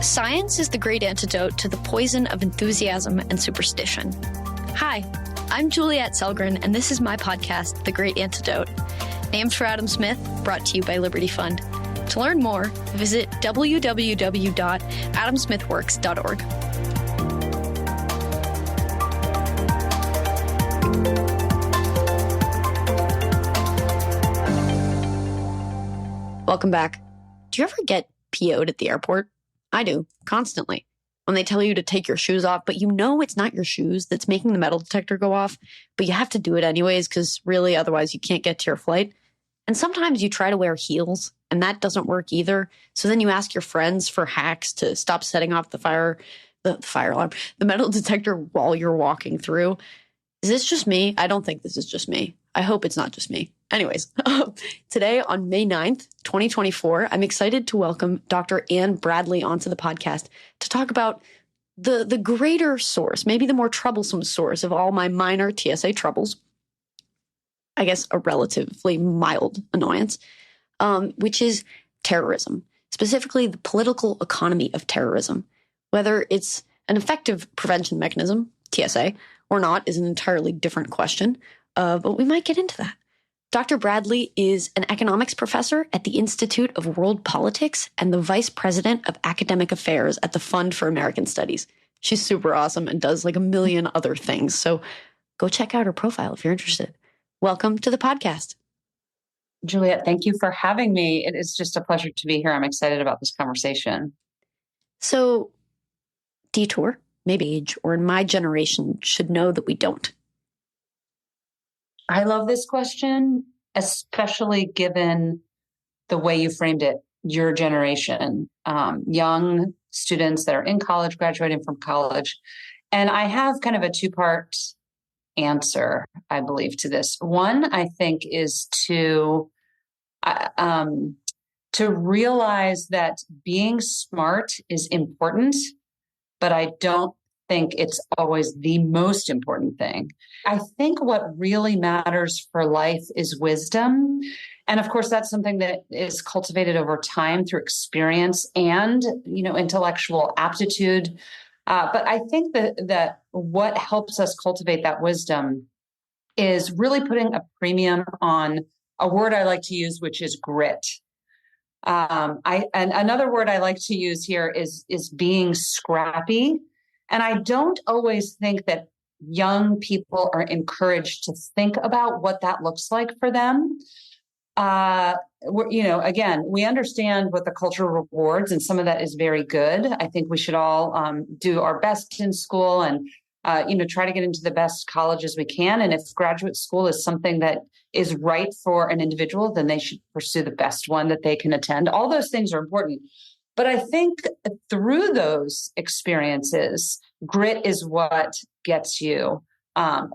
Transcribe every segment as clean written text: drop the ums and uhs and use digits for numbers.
Science is the great antidote to the poison of enthusiasm and superstition. Hi, I'm Juliette Selgren, and this is my podcast, The Great Antidote, named for Adam Smith, brought to you by Liberty Fund. To learn more, visit www.adamsmithworks.org. Welcome back. Do you ever get PO'd at the airport? I do, constantly. When they tell you to take your shoes off, but you know it's not your shoes that's making the metal detector go off, but you have to do it anyways because really otherwise you can't get to your flight. And sometimes you try to wear heels and that doesn't work either. So then you ask your friends for hacks to stop setting off the fire alarm, the metal detector while you're walking through. Is this just me? I don't think this is just me. I hope it's not just me. Anyways, today on May 9th, 2024, I'm excited to welcome Dr. Anne Bradley onto the podcast to talk about the greater source, maybe the more troublesome source of all my minor TSA troubles. I guess a relatively mild annoyance, which is terrorism, specifically the political economy of terrorism. Whether it's an effective prevention mechanism, TSA, or not is an entirely different question, but we might get into that. Dr. Bradley is an economics professor at the Institute of World Politics and the vice president of academic affairs at the Fund for American Studies. She's super awesome and does like a million other things. So go check out her profile if you're interested. Welcome to the podcast. Juliette, thank you for having me. It is just a pleasure to be here. I'm excited about this conversation. So, detour, maybe age, or in my generation should know that we don't. I love this question, especially given the way you framed it, your generation, young students that are in college, graduating from college. And I have kind of a two-part answer, I believe, to this. One, I think, is to realize that being smart is important, but I don't think it's always the most important thing. I think what really matters for life is wisdom. And of course, that's something that is cultivated over time through experience and, intellectual aptitude. But I think that what helps us cultivate that wisdom is really putting a premium on a word I like to use, which is grit. And another word I like to use here is being scrappy. And I don't always think that young people are encouraged to think about what that looks like for them. Again, we understand what the culture rewards, and some of that is very good. I think we should all do our best in school and, try to get into the best colleges we can. And if graduate school is something that is right for an individual, then they should pursue the best one that they can attend. All those things are important. But I think through those experiences, grit is what gets you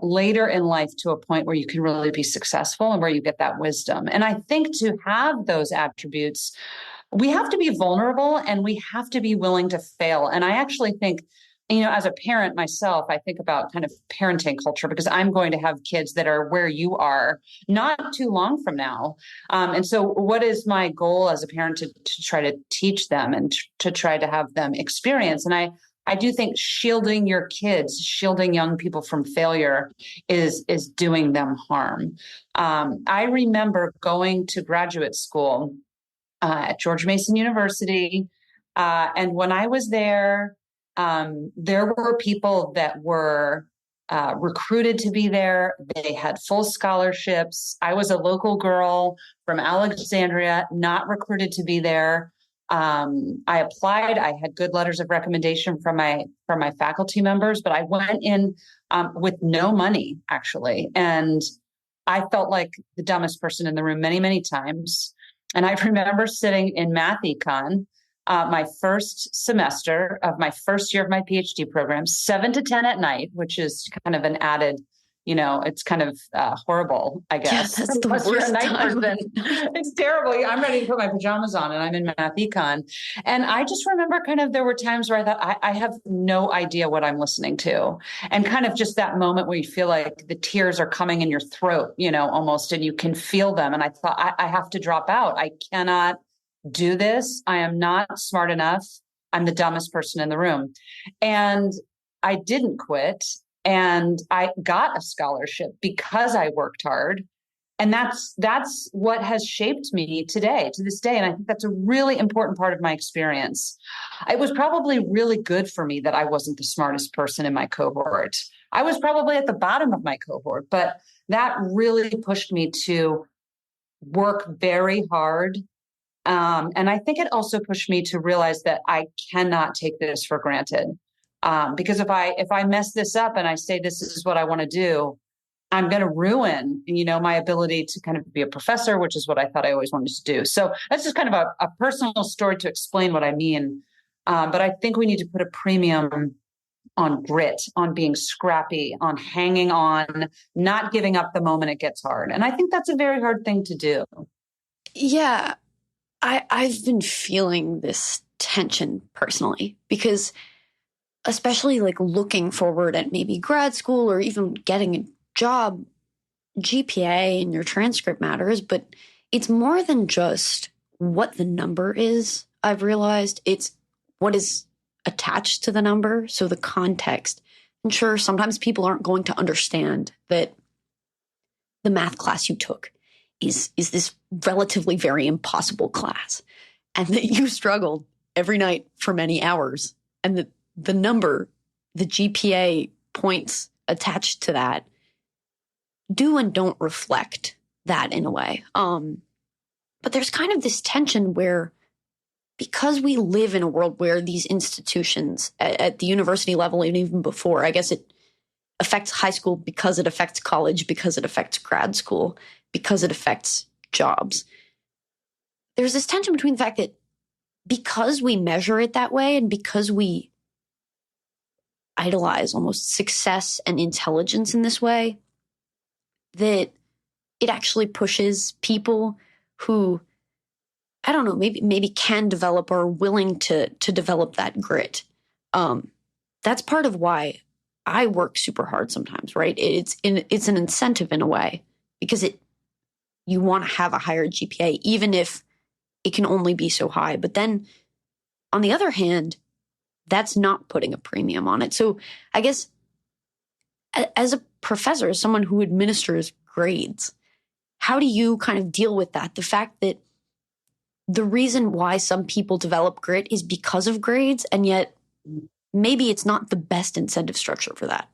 later in life to a point where you can really be successful and where you get that wisdom. And I think to have those attributes, we have to be vulnerable and we have to be willing to fail. And I actually think, as a parent myself, I think about kind of parenting culture because I'm going to have kids that are where you are not too long from now. And so what is my goal as a parent to try to teach them and to try to have them experience? And I do think shielding your kids, shielding young people from failure is doing them harm. I remember going to graduate school at George Mason University. And when I was there were people that were recruited to be there. They had full scholarships. I was a local girl from Alexandria, not recruited to be there. I applied. I had good letters of recommendation from my faculty members, but I went in with no money, actually. And I felt like the dumbest person in the room many, many times. And I remember sitting in math econ, my first semester of my first year of my PhD program, 7 to 10 at night, which is kind of an added, it's kind of horrible, I guess. Yeah, that's the worst time. It's terrible. I'm ready to put my pajamas on and I'm in math econ. And I just remember kind of there were times where I thought, I have no idea what I'm listening to. And kind of just that moment where you feel like the tears are coming in your throat, almost, and you can feel them. And I thought, I have to drop out. I cannot do this. I am not smart enough. I'm the dumbest person in the room. And I didn't quit. And I got a scholarship because I worked hard. And that's what has shaped me today, to this day. And I think that's a really important part of my experience. It was probably really good for me that I wasn't the smartest person in my cohort. I was probably at the bottom of my cohort, but that really pushed me to work very hard. And I think it also pushed me to realize that I cannot take this for granted. Because if I mess this up and I say this is what I want to do, I'm going to ruin, my ability to kind of be a professor, which is what I thought I always wanted to do. So that's just kind of a personal story to explain what I mean. But I think we need to put a premium on grit, on being scrappy, on hanging on, not giving up the moment it gets hard. And I think that's a very hard thing to do. Yeah, I've been feeling this tension personally because especially like looking forward at maybe grad school or even getting a job, GPA and your transcript matters, but it's more than just what the number is. I've realized it's what is attached to the number. So the context. And sure, sometimes people aren't going to understand that the math class you took is this relatively very impossible class and that you struggled every night for many hours and that the number, the GPA points attached to that do and don't reflect that in a way. But there's kind of this tension where because we live in a world where these institutions at the university level and even before, I guess it affects high school because it affects college, because it affects grad school, because it affects jobs. There's this tension between the fact that because we measure it that way and because we idolize almost success and intelligence in this way, that it actually pushes people who, I don't know, maybe can develop or are willing to develop that grit. That's part of why I work super hard sometimes, right? It's an incentive in a way because you want to have a higher GPA, even if it can only be so high. But then on the other hand, that's not putting a premium on it. So I guess as a professor, as someone who administers grades, how do you kind of deal with that? The fact that the reason why some people develop grit is because of grades, and yet maybe it's not the best incentive structure for that.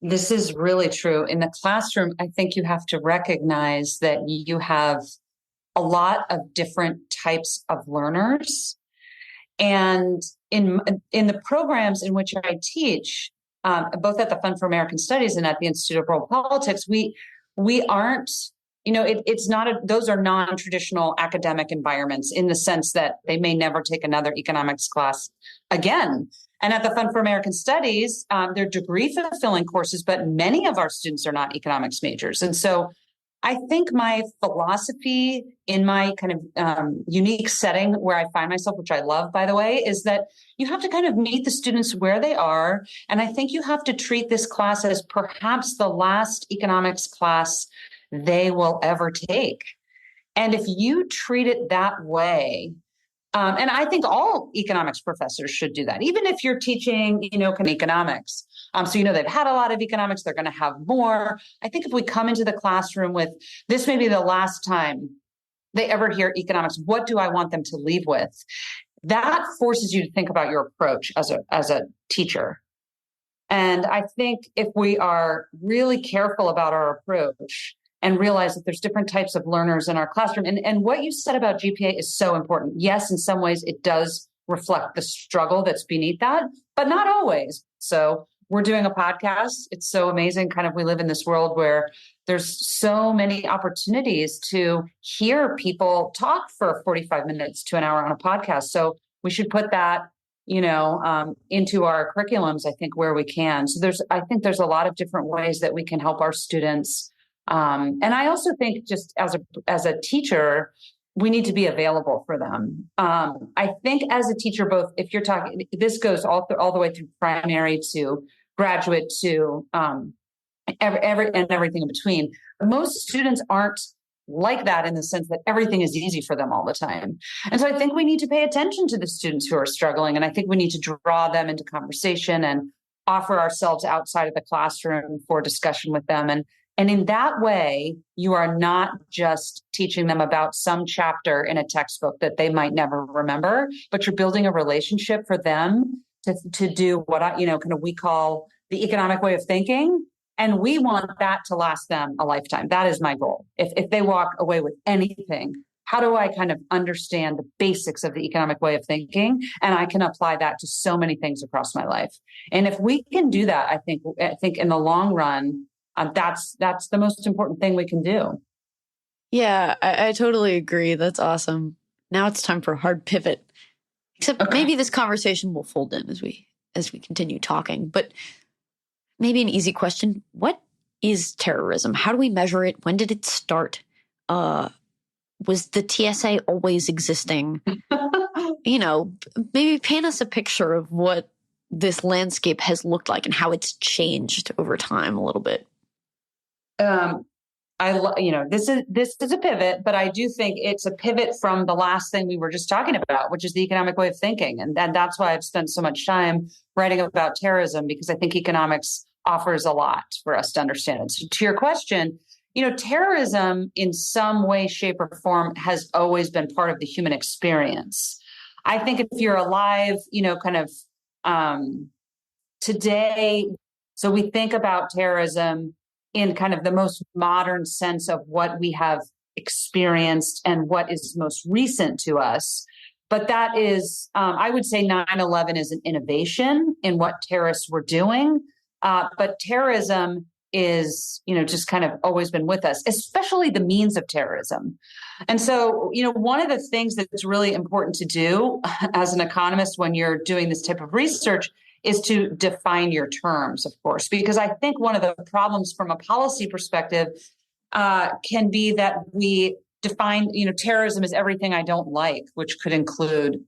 This is really true. In the classroom, I think you have to recognize that you have a lot of different types of learners. And in the programs in which I teach, both at the Fund for American Studies and at the Institute of World Politics, we aren't, it's not those are non-traditional academic environments in the sense that they may never take another economics class again. And at the Fund for American Studies, they're degree fulfilling courses, but many of our students are not economics majors. And so I think my philosophy in my kind of unique setting where I find myself, which I love, by the way, is that you have to kind of meet the students where they are. And I think you have to treat this class as perhaps the last economics class they will ever take. And if you treat it that way, and I think all economics professors should do that, even if you're teaching, kind of economics. So, they've had a lot of economics, they're going to have more. I think if we come into the classroom with this may be the last time they ever hear economics, what do I want them to leave with? That forces you to think about your approach as a teacher. And I think if we are really careful about our approach and realize that there's different types of learners in our classroom. And what you said about GPA is so important. Yes, in some ways it does reflect the struggle that's beneath that, but not always. So we're doing a podcast. It's so amazing. Kind of, we live in this world where there's so many opportunities to hear people talk for 45 minutes to an hour on a podcast. So we should put that, into our curriculums, I think, where we can. So I think there's a lot of different ways that we can help our students. And I also think just as a teacher, we need to be available for them. I think as a teacher, both if you're talking, this goes all the way through primary to graduate to everything in between. Most students aren't like that in the sense that everything is easy for them all the time. And so I think we need to pay attention to the students who are struggling. And I think we need to draw them into conversation and offer ourselves outside of the classroom for discussion with them. And in that way, you are not just teaching them about some chapter in a textbook that they might never remember, but you're building a relationship for them to do what kind of we call the economic way of thinking. And we want that to last them a lifetime. That is my goal. If they walk away with anything, how do I kind of understand the basics of the economic way of thinking? And I can apply that to so many things across my life. And if we can do that, I think in the long run, that's the most important thing we can do. Yeah, I totally agree. That's awesome. Now it's time for a hard pivot. Except maybe this conversation will fold in as we continue talking. But maybe an easy question. What is terrorism? How do we measure it? When did it start? Was the TSA always existing? Maybe paint us a picture of what this landscape has looked like and how it's changed over time a little bit. This is a pivot, but I do think it's a pivot from the last thing we were just talking about, which is the economic way of thinking. And that's why I've spent so much time writing about terrorism, because I think economics offers a lot for us to understand it. So to your question, terrorism in some way, shape, or form has always been part of the human experience. I think if you're alive, today, so we think about terrorism in kind of the most modern sense of what we have experienced and what is most recent to us. But that is, I would say 9/11 is an innovation in what terrorists were doing. But terrorism is, just kind of always been with us, especially the means of terrorism. And so, one of the things that's really important to do as an economist when you're doing this type of research is to define your terms, of course, because I think one of the problems from a policy perspective can be that we define, terrorism as everything I don't like, which could include,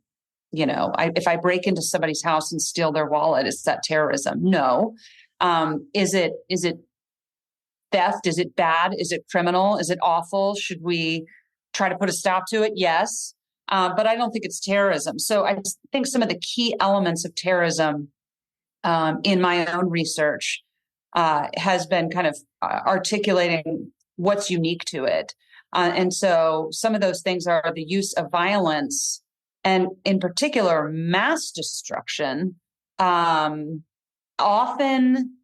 if I break into somebody's house and steal their wallet, is that terrorism? No. Is it theft? Is it bad? Is it criminal? Is it awful? Should we try to put a stop to it? Yes. But I don't think it's terrorism. So I think some of the key elements of terrorism in my own research has been kind of articulating what's unique to it. And so some of those things are the use of violence and in particular mass destruction, often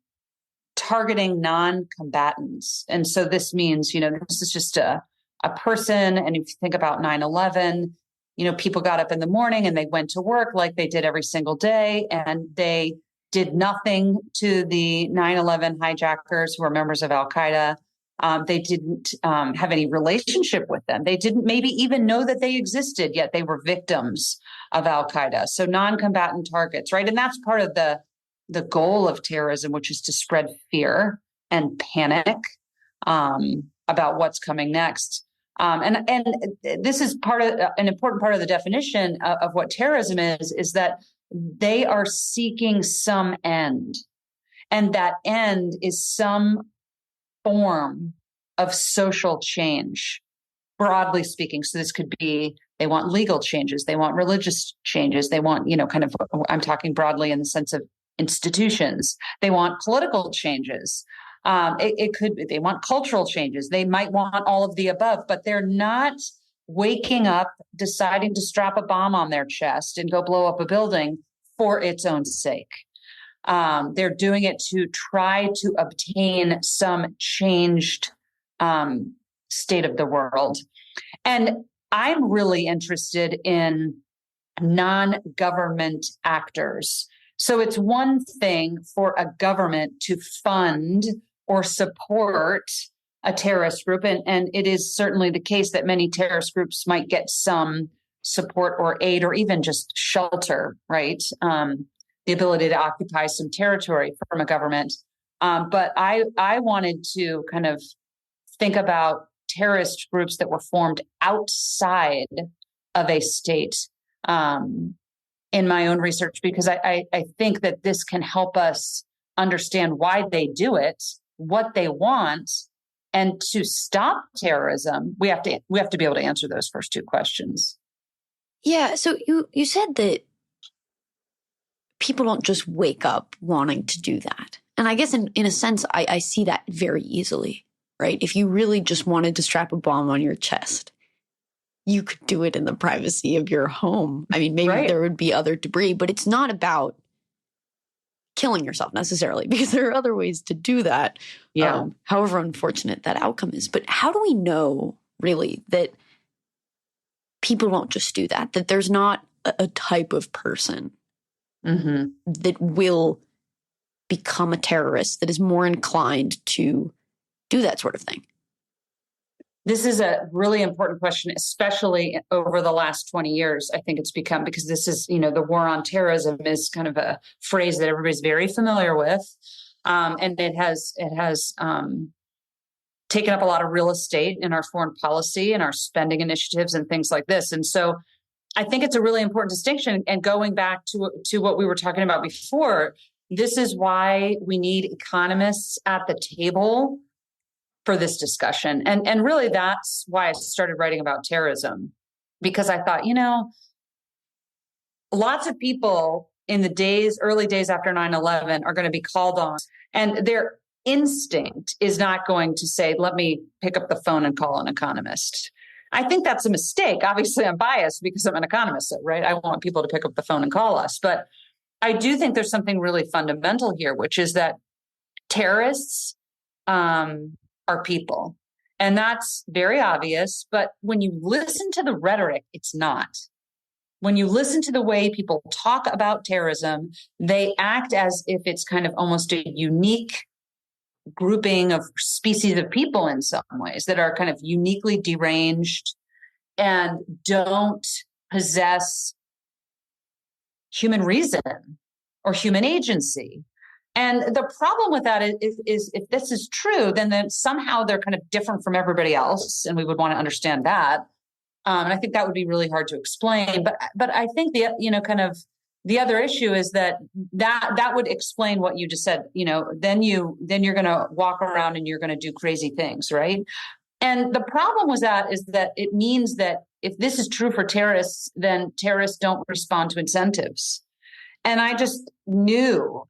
targeting non-combatants. And so this means, this is just a person. And if you think about 9/11, people got up in the morning and they went to work like they did every single day, and they did nothing to the 9/11 hijackers who were members of Al-Qaeda. They didn't have any relationship with them. They didn't maybe even know that they existed, yet they were victims of Al-Qaeda. So non-combatant targets, right? And that's part of the goal of terrorism, which is to spread fear and panic about what's coming next. And this is an important part of the definition of what terrorism is that they are seeking some end. And that end is some form of social change, broadly speaking. So this could be, they want legal changes, they want religious changes, they want, I'm talking broadly in the sense of institutions. They want political changes. It could be, they want cultural changes. They might want all of the above, but they're not waking up, deciding to strap a bomb on their chest and go blow up a building for its own sake. They're doing it to try to obtain some changed state of the world. And I'm really interested in non-government actors. So it's one thing for a government to fund or support a terrorist group. And it is certainly the case that many terrorist groups might get some support or aid or even just shelter, right? The ability to occupy some territory from a government. But I wanted to kind of think about terrorist groups that were formed outside of a state in my own research, because I think that this can help us understand why they do it, what they want, And to stop terrorism, we have to be able to answer those first two questions. Yeah. So you said that people don't just wake up wanting to do that. And I guess in a sense, I see that very easily, right? If you really just wanted to strap a bomb on your chest, you could do it in the privacy of your home. I mean, maybe there would be other debris, but it's not about killing yourself necessarily, because there are other ways to do that. Yeah. However unfortunate that outcome is. But how do we know really that people won't just do that, that there's not a type of person that will become a terrorist that is more inclined to do that sort of thing? This is a really important question, especially over the last 20 years. I think it's become, because this is, the war on terrorism is kind of a phrase that everybody's very familiar with. And it has taken up a lot of real estate in our foreign policy and our spending initiatives and things like this. And so I think it's a really important distinction. And going back to what we were talking about before, this is why we need economists at the table for this discussion. And really, that's why I started writing about terrorism, because I thought, lots of people in the early days after 9/11 are going to be called on, and their instinct is not going to say, let me pick up the phone and call an economist. I think that's a mistake. Obviously, I'm biased because I'm an economist, right? I want people to pick up the phone and call us. But I do think there's something really fundamental here, which is that terrorists are people. And that's very obvious. But when you listen to the rhetoric, it's not. When you listen to the way people talk about terrorism, they act as if it's kind of almost a unique grouping of species of people in some ways that are kind of uniquely deranged and don't possess human reason or human agency. And the problem with that is if this is true, then somehow they're kind of different from everybody else, and we would want to understand that. And I think that would be really hard to explain. But I think the other issue is that would explain what you just said. Then you're going to walk around and you're going to do crazy things, right? And the problem with that is that it means that if this is true for terrorists, then terrorists don't respond to incentives. And I just knew,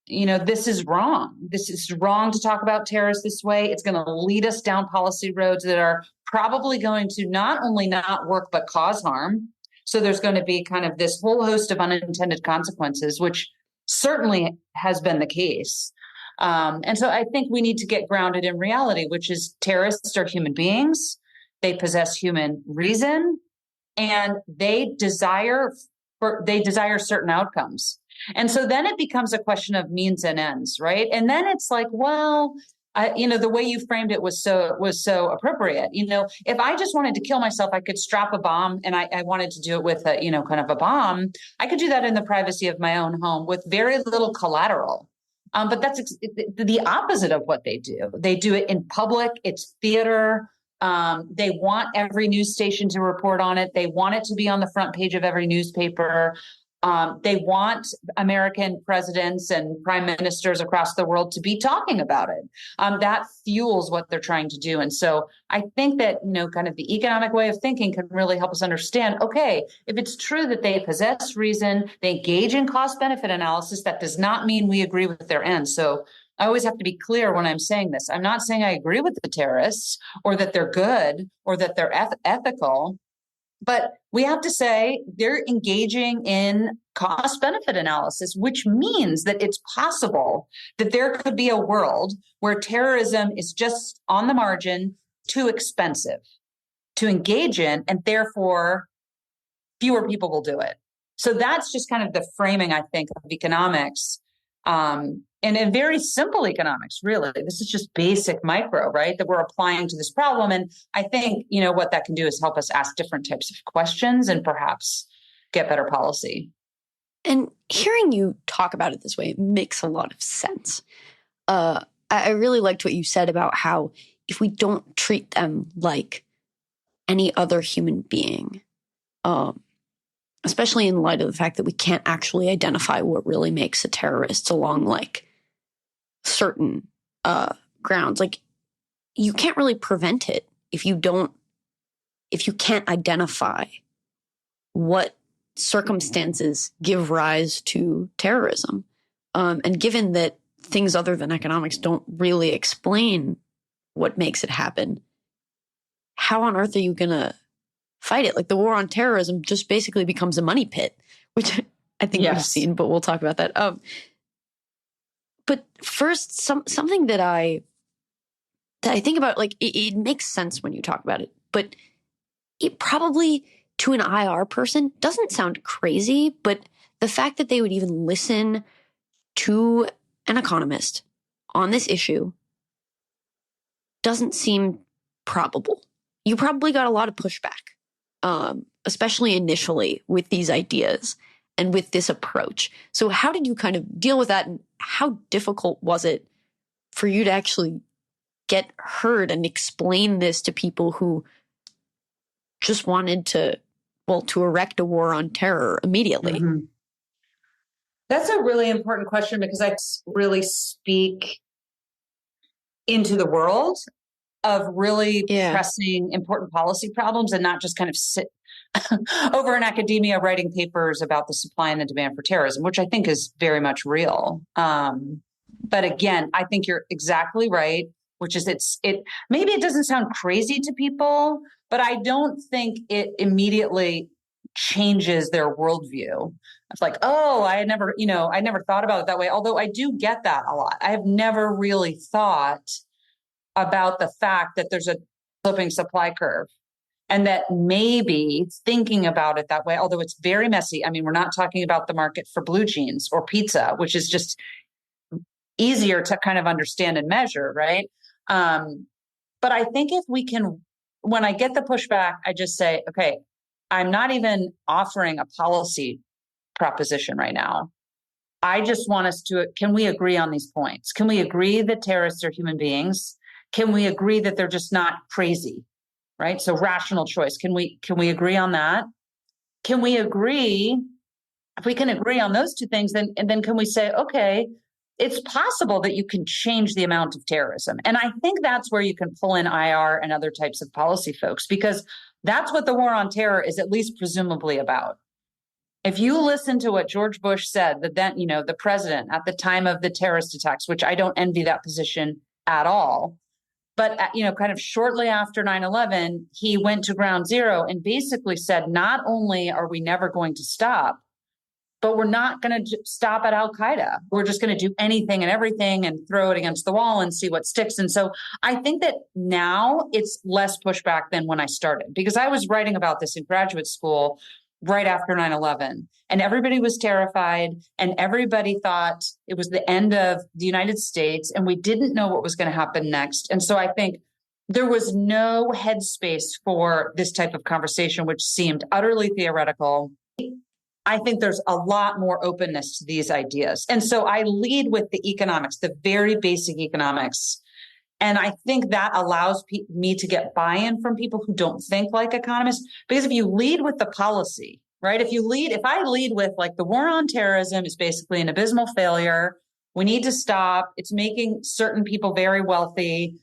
this is wrong. This is wrong to talk about terrorists this way. It's going to lead us down policy roads that are probably going to not only not work, but cause harm. So there's going to be kind of this whole host of unintended consequences, which certainly has been the case. And so I think we need to get grounded in reality, which is terrorists are human beings. They possess human reason, and they desire certain outcomes. And so then it becomes a question of means and ends, right? And then it's like, well, the way you framed it was so appropriate. If I just wanted to kill myself, I could strap a bomb, and I wanted to do it with kind of a bomb. I could do that in the privacy of my own home with very little collateral. But that's the opposite of what they do. They do it in public. It's theater. They want every news station to report on it. They want it to be on the front page of every newspaper. They want American presidents and prime ministers across the world to be talking about it. That fuels what they're trying to do. And so I think that, kind of the economic way of thinking can really help us understand, okay, if it's true that they possess reason, they engage in cost benefit analysis, that does not mean we agree with their ends. So I always have to be clear when I'm saying this. I'm not saying I agree with the terrorists or that they're good or that they're ethical. But we have to say they're engaging in cost benefit analysis, which means that it's possible that there could be a world where terrorism is just on the margin too expensive to engage in, and therefore fewer people will do it. So that's just kind of the framing, I think, of economics. And in very simple economics, really, this is just basic micro, right, that we're applying to this problem. And I think, what that can do is help us ask different types of questions and perhaps get better policy. And hearing you talk about it this way, it makes a lot of sense. I really liked what you said about how if we don't treat them like any other human being, especially in light of the fact that we can't actually identify what really makes a terrorist along like certain grounds. Like you can't really prevent it if you can't identify what circumstances give rise to terrorism. And given that things other than economics don't really explain what makes it happen, how on earth are you going to fight it? Like, the war on terrorism just basically becomes a money pit, which I think we've seen, but we'll talk about that. But first, something that I think about, like, it makes sense when you talk about it, but it probably, to an IR person, doesn't sound crazy, but the fact that they would even listen to an economist on this issue doesn't seem probable. You probably got a lot of pushback, especially initially with these ideas and with this approach. So how did you kind of deal with that, and how difficult was it for you to actually get heard and explain this to people who just wanted to erect a war on terror immediately? Mm-hmm. That's a really important question, because I really speak into the world of really pressing important policy problems, and not just kind of sit over in academia writing papers about the supply and the demand for terrorism, which I think is very much real. But again, I think you're exactly right, which is maybe it doesn't sound crazy to people, but I don't think it immediately changes their worldview. It's like, oh, I never thought about it that way. Although I do get that a lot. I have never really thought about the fact that there's a sloping supply curve, and that maybe thinking about it that way, although it's very messy. I mean, we're not talking about the market for blue jeans or pizza, which is just easier to kind of understand and measure, right? But I think if we can, when I get the pushback, I just say, okay, I'm not even offering a policy proposition right now. I just want us can we agree on these points? Can we agree that terrorists are human beings? Can we agree that they're just not crazy, right? So rational choice. Can we agree on that? Can we agree? If we can agree on those two things, then can we say, okay, it's possible that you can change the amount of terrorism. And I think that's where you can pull in IR and other types of policy folks, because that's what the war on terror is at least presumably about. If you listen to what George Bush said, the president at the time of the terrorist attacks, which I don't envy that position at all, but, kind of shortly after 9/11, he went to ground zero and basically said, not only are we never going to stop, but we're not going to stop at Al-Qaeda. We're just going to do anything and everything and throw it against the wall and see what sticks. And so I think that now it's less pushback than when I started, because I was writing about this in graduate school right after 9/11, and everybody was terrified, and everybody thought it was the end of the United States, and we didn't know what was going to happen next. And so I think there was no headspace for this type of conversation, which seemed utterly theoretical. I think there's a lot more openness to these ideas. And so I lead with the economics, the very basic economics. And I think that allows me to get buy-in from people who don't think like economists. Because if you lead with the policy, right? If I lead with, like, the war on terrorism is basically an abysmal failure, we need to stop, it's making certain people very wealthy,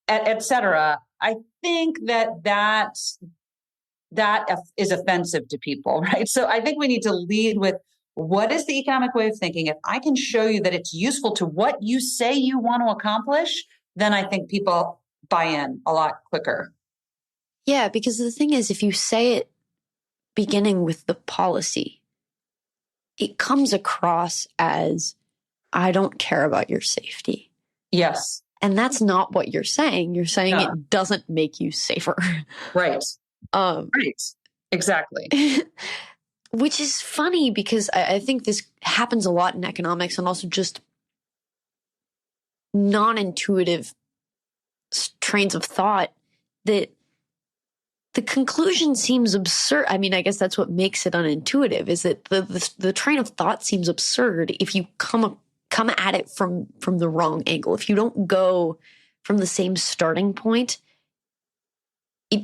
et cetera, I think that is offensive to people, right? So I think we need to lead with, what is the economic way of thinking? If I can show you that it's useful to what you say you want to accomplish, then I think people buy in a lot quicker. Yeah, because the thing is, if you say it beginning with the policy, it comes across as, I don't care about your safety. Yes. And that's not what you're saying. You're saying it doesn't make you safer. Right. Right. Exactly. Which is funny, because I think this happens a lot in economics, and also just non-intuitive trains of thought, that the conclusion seems absurd. I mean, I guess that's what makes it unintuitive, is that the train of thought seems absurd if you come at it from the wrong angle. If you don't go from the same starting point,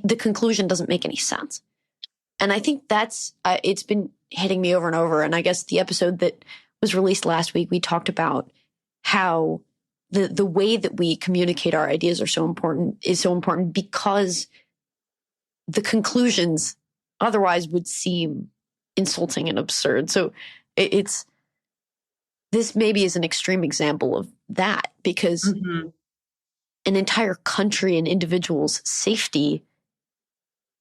the conclusion doesn't make any sense. And I think that's, it's been hitting me over and over. And I guess the episode that was released last week, we talked about how the way that we communicate our ideas is so important because the conclusions otherwise would seem insulting and absurd. So it's this maybe is an extreme example of that, because an entire country and individual's safety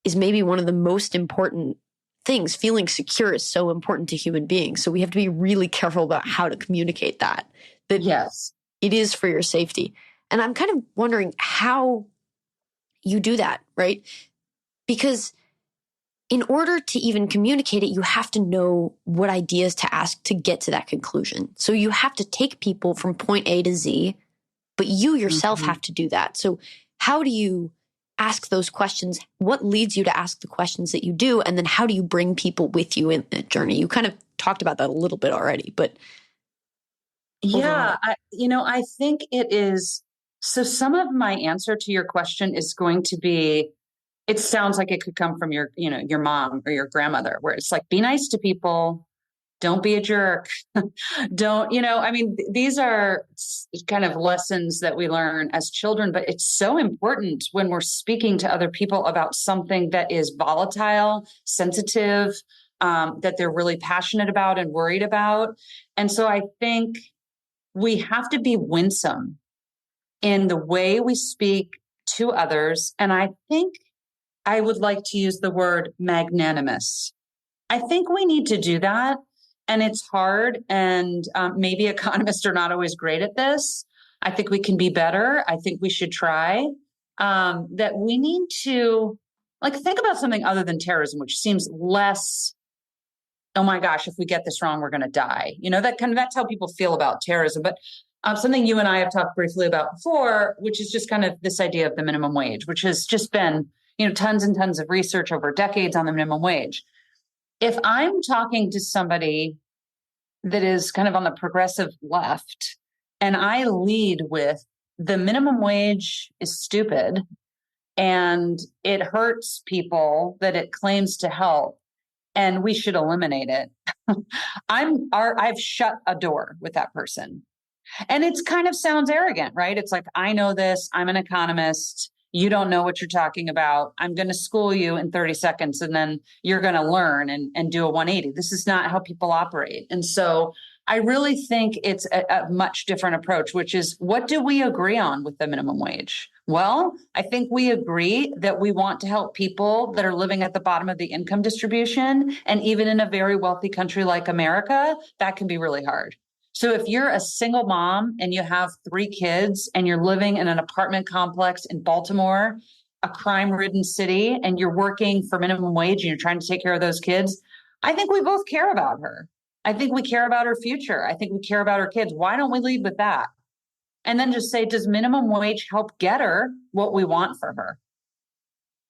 is maybe one of the most important things. Feeling secure is so important to human beings. So we have to be really careful about how to communicate that yes, it is for your safety. And I'm kind of wondering how you do that, right? Because in order to even communicate it, you have to know what ideas to ask to get to that conclusion. So you have to take people from point A to Z, but you yourself have to do that. So how do you ask those questions? What leads you to ask the questions that you do? And then how do you bring people with you in that journey? You kind of talked about that a little bit already, but. Yeah, I think it is. So some of my answer to your question is going to be, it sounds like it could come from your mom or your grandmother, where it's like, be nice to people. Don't be a jerk. Don't, these are kind of lessons that we learn as children, but it's so important when we're speaking to other people about something that is volatile, sensitive, that they're really passionate about and worried about. And so I think we have to be winsome in the way we speak to others. And I think I would like to use the word magnanimous. I think we need to do that. And it's hard. And maybe economists are not always great at this. I think we can be better. I think we should try. That we need to think about something other than terrorism, which seems less, oh my gosh, if we get this wrong, we're going to die. That's how people feel about terrorism. But something you and I have talked briefly about before, which is just kind of this idea of the minimum wage, which has just been, tons and tons of research over decades on the minimum wage. If I'm talking to somebody that is kind of on the progressive left, and I lead with the minimum wage is stupid and it hurts people that it claims to help, and we should eliminate it, I've shut a door with that person. And it's kind of sounds arrogant, right? It's like, I know this, I'm an economist. You don't know what you're talking about. I'm going to school you in 30 seconds and then you're going to learn and do a 180. This is not how people operate. And so I really think it's a much different approach, which is, what do we agree on with the minimum wage? Well, I think we agree that we want to help people that are living at the bottom of the income distribution. And even in a very wealthy country like America, that can be really hard. So if you're a single mom and you have 3 kids and you're living in an apartment complex in Baltimore, a crime-ridden city, and you're working for minimum wage and you're trying to take care of those kids, I think we both care about her. I think we care about her future. I think we care about her kids. Why don't we lead with that? And then just say, does minimum wage help get her what we want for her?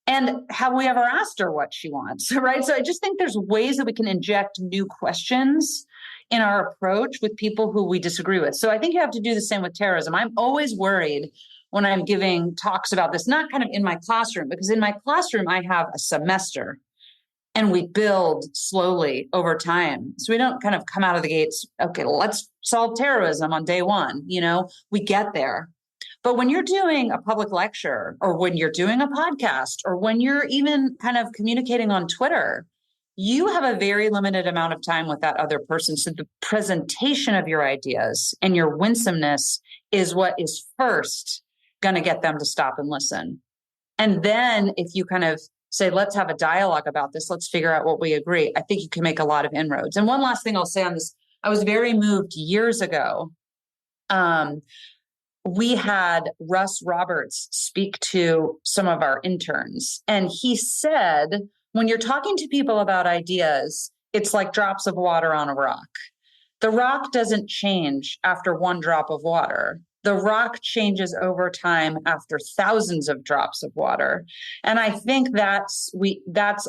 And have we ever asked her what she wants, right? So I just think there's ways that we can inject new questions in our approach with people who we disagree with. So I think you have to do the same with terrorism. I'm always worried when I'm giving talks about this, not kind of in my classroom, because in my classroom, I have a semester and we build slowly over time. So we don't kind of come out of the gates, okay, let's solve terrorism on day one. We get there. But when you're doing a public lecture, or when you're doing a podcast, or when you're even kind of communicating on Twitter, you have a very limited amount of time with that other person. So the presentation of your ideas and your winsomeness is what is first going to get them to stop and listen. And then if you kind of say, let's have a dialogue about this, let's figure out what we agree, I think you can make a lot of inroads. And one last thing I'll say on this, I was very moved years ago. We had Russ Roberts speak to some of our interns, and he said, when you're talking to people about ideas, it's like drops of water on a rock. The rock doesn't change after one drop of water. The rock changes over time after thousands of drops of water. And I think that's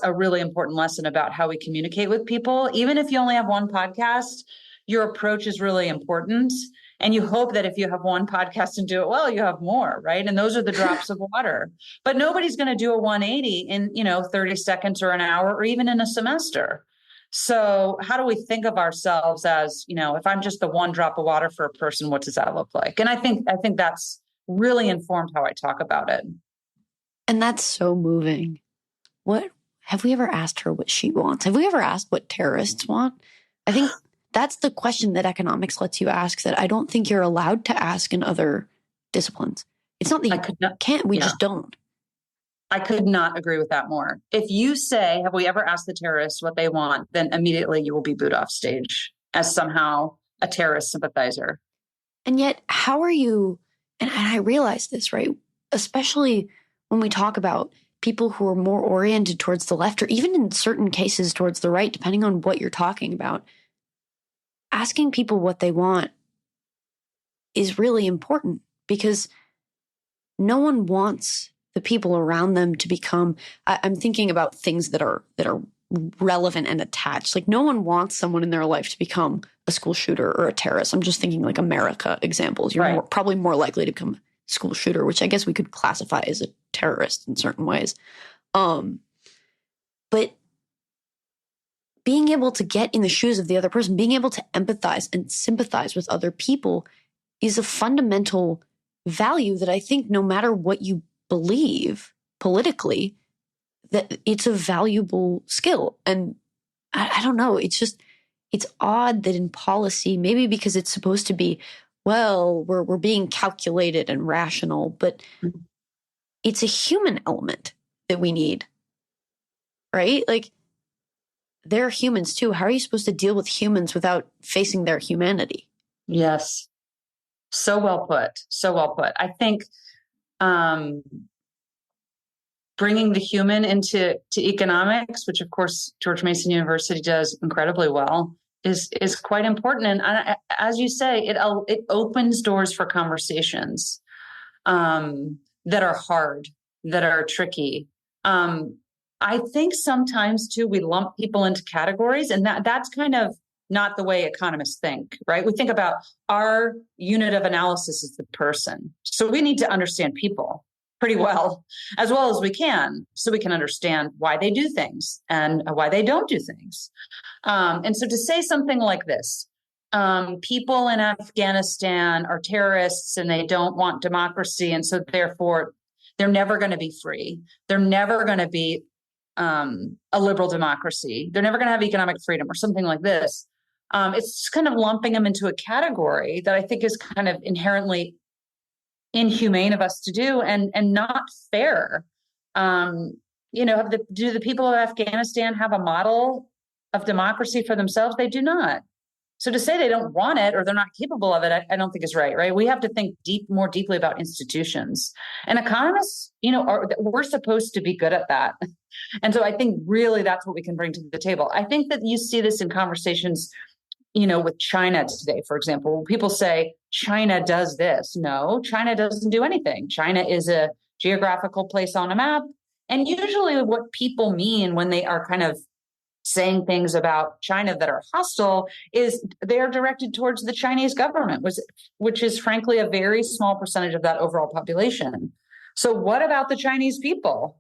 a really important lesson about how we communicate with people. Even if you only have one podcast, your approach is really important. And you hope that if you have one podcast and do it well, you have more, right? And those are the drops of water. But nobody's going to do a 180 in, 30 seconds or an hour or even in a semester. So how do we think of ourselves as, if I'm just the one drop of water for a person, what does that look like? And I think that's really informed how I talk about it. And that's so moving. What have we ever asked her what she wants? Have we ever asked what terrorists want? I think that's the question that economics lets you ask that I don't think you're allowed to ask in other disciplines. It's not that you can't, we just don't. I could not agree with that more. If you say, have we ever asked the terrorists what they want? Then immediately you will be booed off stage as somehow a terrorist sympathizer. And yet, how are you? And I realize this, right? Especially when we talk about people who are more oriented towards the left, or even in certain cases towards the right, depending on what you're talking about. Asking people what they want is really important because no one wants the people around them to become, I'm thinking about things that are relevant and attached. Like no one wants someone in their life to become a school shooter or a terrorist. I'm just thinking like America examples. You're probably more likely to become a school shooter, which I guess we could classify as a terrorist in certain ways. But being able to get in the shoes of the other person, being able to empathize and sympathize with other people is a fundamental value that I think no matter what you believe politically, that it's a valuable skill. And I don't know, it's odd that in policy, maybe because it's supposed to be, well, we're being calculated and rational, but it's a human element that we need, right? Like they're humans too. How are you supposed to deal with humans without facing their humanity? Yes. So well put. So well put. I think bringing the human into economics, which of course George Mason University does incredibly well, is quite important. And as you say, it opens doors for conversations that are hard, that are tricky. I think sometimes too we lump people into categories, and that's kind of not the way economists think, right? We think about our unit of analysis is the person. So we need to understand people pretty well as we can, so we can understand why they do things and why they don't do things. And so to say something like this, people in Afghanistan are terrorists and they don't want democracy, and so therefore they're never going to be free. They're never going to be a liberal democracy. They're never going to have economic freedom or something like this. It's kind of lumping them into a category that I think is kind of inherently inhumane of us to do and not fair. Do the people of Afghanistan have a model of democracy for themselves? They do not. So to say they don't want it or they're not capable of it, I don't think is right? We have to think more deeply about institutions. And economists, we're supposed to be good at that. And so I think really that's what we can bring to the table. I think that you see this in conversations, with China today, for example. People say China does this. No, China doesn't do anything. China is a geographical place on a map. And usually what people mean when they are kind of saying things about China that are hostile is they're directed towards the Chinese government, which is frankly a very small percentage of that overall population. So what about the Chinese people?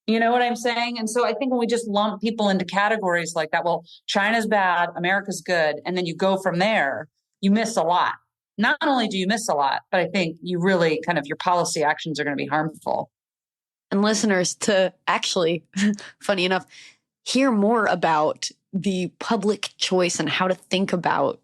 You know what I'm saying? And so I think when we just lump people into categories like that, well, China's bad, America's good, and then you go from there, you miss a lot. Not only do you miss a lot, but I think you really kind of your policy actions are going to be harmful. And listeners, to actually, funny enough, hear more about the public choice and how to think about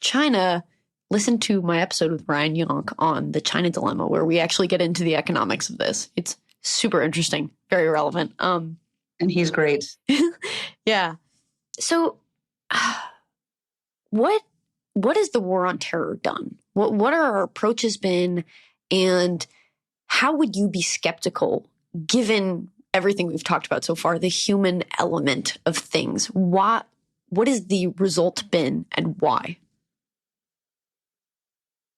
China, listen to my episode with Ryan Yonk on the China dilemma, where we actually get into the economics of this. It's super interesting, very relevant. And he's great. Yeah. So what has the war on terror done? What are our approaches been? And how would you be skeptical given everything we've talked about so far, the human element of things? What has the result been and why?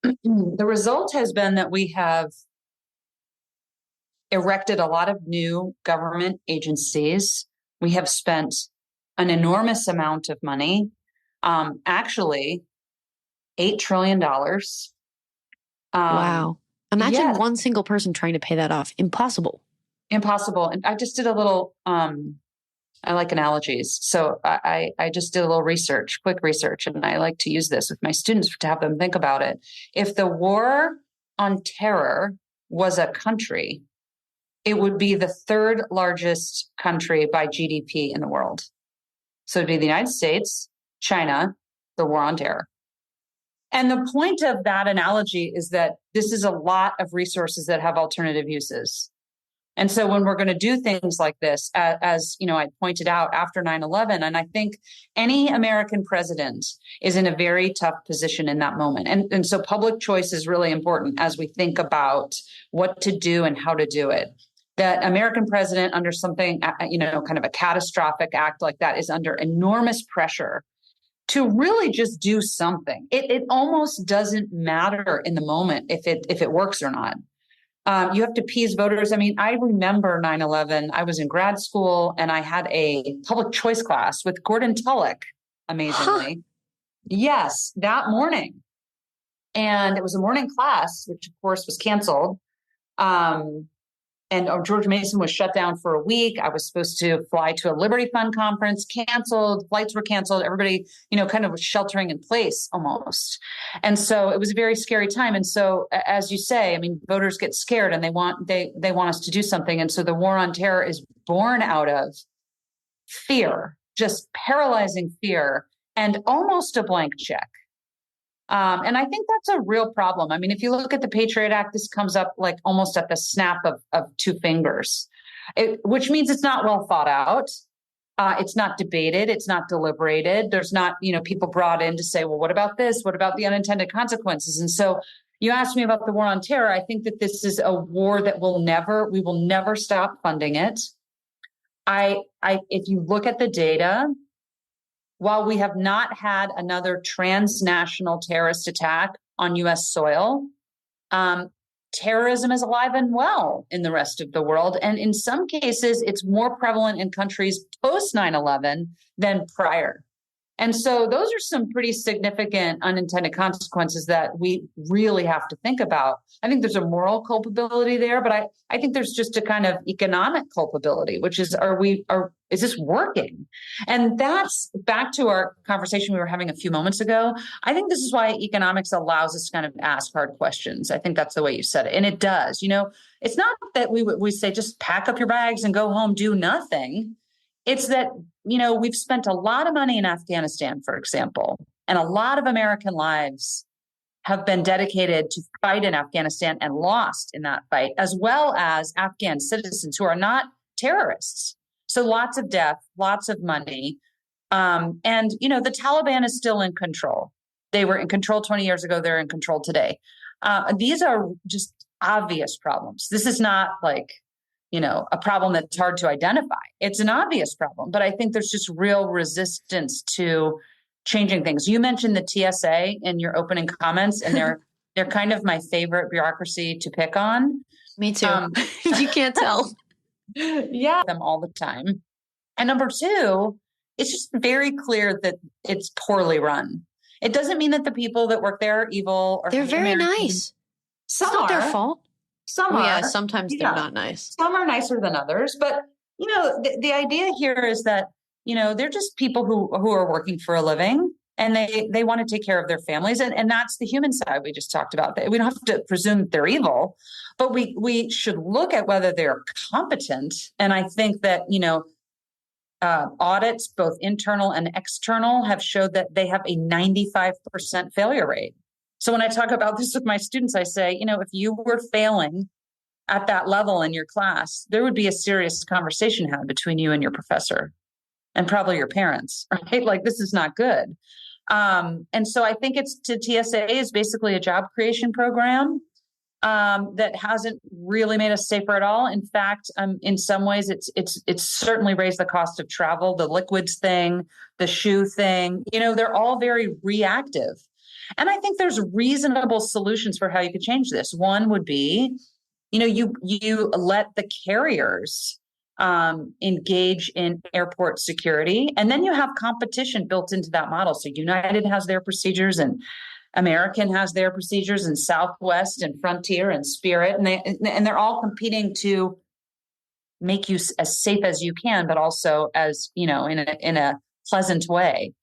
The result has been that we have erected a lot of new government agencies. We have spent an enormous amount of money, actually $8 trillion. Wow. Imagine one single person trying to pay that off. Impossible. And I just did a little I like analogies. So I just did a little research, quick research, and I like to use this with my students to have them think about it. If the war on terror was a country, it would be the third largest country by GDP in the world. So it'd be the United States, China, the war on terror. And the point of that analogy is that this is a lot of resources that have alternative uses. And so when we're going to do things like this, as you know, I pointed out after 9/11, and I think any American president is in a very tough position in that moment. And so public choice is really important as we think about what to do and how to do it. That American president under something, you know, kind of a catastrophic act like that is under enormous pressure to really just do something. It almost doesn't matter in the moment if it works or not. You have to appease voters. I mean, I remember 9/11. I was in grad school and I had a public choice class with Gordon Tullock, amazingly. Huh. Yes, that morning. And it was a morning class, which of course was canceled. And George Mason was shut down for a week. I was supposed to fly to a Liberty Fund conference, canceled, flights were canceled. Everybody, you know, kind of was sheltering in place almost. And so it was a very scary time. And so, as you say, I mean, voters get scared and they want us to do something. And so the war on terror is born out of fear, just paralyzing fear and almost a blank check. And I think that's a real problem. I mean, if you look at the Patriot Act, this comes up like almost at the snap of two fingers, which means it's not well thought out. It's not debated. It's not deliberated. There's not, you know, people brought in to say, well, what about this? What about the unintended consequences? And so you asked me about the war on terror. I think that this is a war that we will never stop funding it. If you look at the data, while we have not had another transnational terrorist attack on U.S. soil, terrorism is alive and well in the rest of the world. And in some cases, it's more prevalent in countries post 9/11 than prior. And so those are some pretty significant unintended consequences that we really have to think about. I think there's a moral culpability there, but I think there's just a kind of economic culpability, which is, is this working? And that's back to our conversation we were having a few moments ago. I think this is why economics allows us to kind of ask hard questions. I think that's the way you said it. And it does. You know, it's not that we say just pack up your bags and go home, do nothing. It's that, you know, we've spent a lot of money in Afghanistan, for example, and a lot of American lives have been dedicated to fight in Afghanistan and lost in that fight, as well as Afghan citizens who are not terrorists. So lots of death, lots of money. And, you know, the Taliban is still in control. They were in control 20 years ago. They're in control today. These are just obvious problems. This is not like, you know, a problem that's hard to identify. It's an obvious problem, but I think there's just real resistance to changing things. You mentioned the TSA in your opening comments, and they're kind of my favorite bureaucracy to pick on. Me too. You can't tell. Yeah, them all the time. And number two, it's just very clear that it's poorly run. It doesn't mean that the people that work there are evil. Or they're very nice. Some it's not are. Their fault. Some are. Yeah, sometimes they're not nice. Some are nicer than others. But, you know, the idea here is that, you know, they're just people who are working for a living, and they want to take care of their families. And that's the human side we just talked about. We don't have to presume that they're evil, but we should look at whether they're competent. And I think that, you know, audits, both internal and external, have showed that they have a 95% failure rate. So when I talk about this with my students, I say, you know, if you were failing at that level in your class, there would be a serious conversation had between you and your professor and probably your parents, right? Like, this is not good. And so I think TSA is basically a job creation program that hasn't really made us safer at all. In fact, in some ways, it's certainly raised the cost of travel, the liquids thing, the shoe thing. You know, they're all very reactive. And I think there's reasonable solutions for how you could change this. One would be, you know, you let the carriers engage in airport security, and then you have competition built into that model. So United has their procedures, and American has their procedures, and Southwest and Frontier and Spirit, and they're all competing to make you as safe as you can, but also as, in a pleasant way.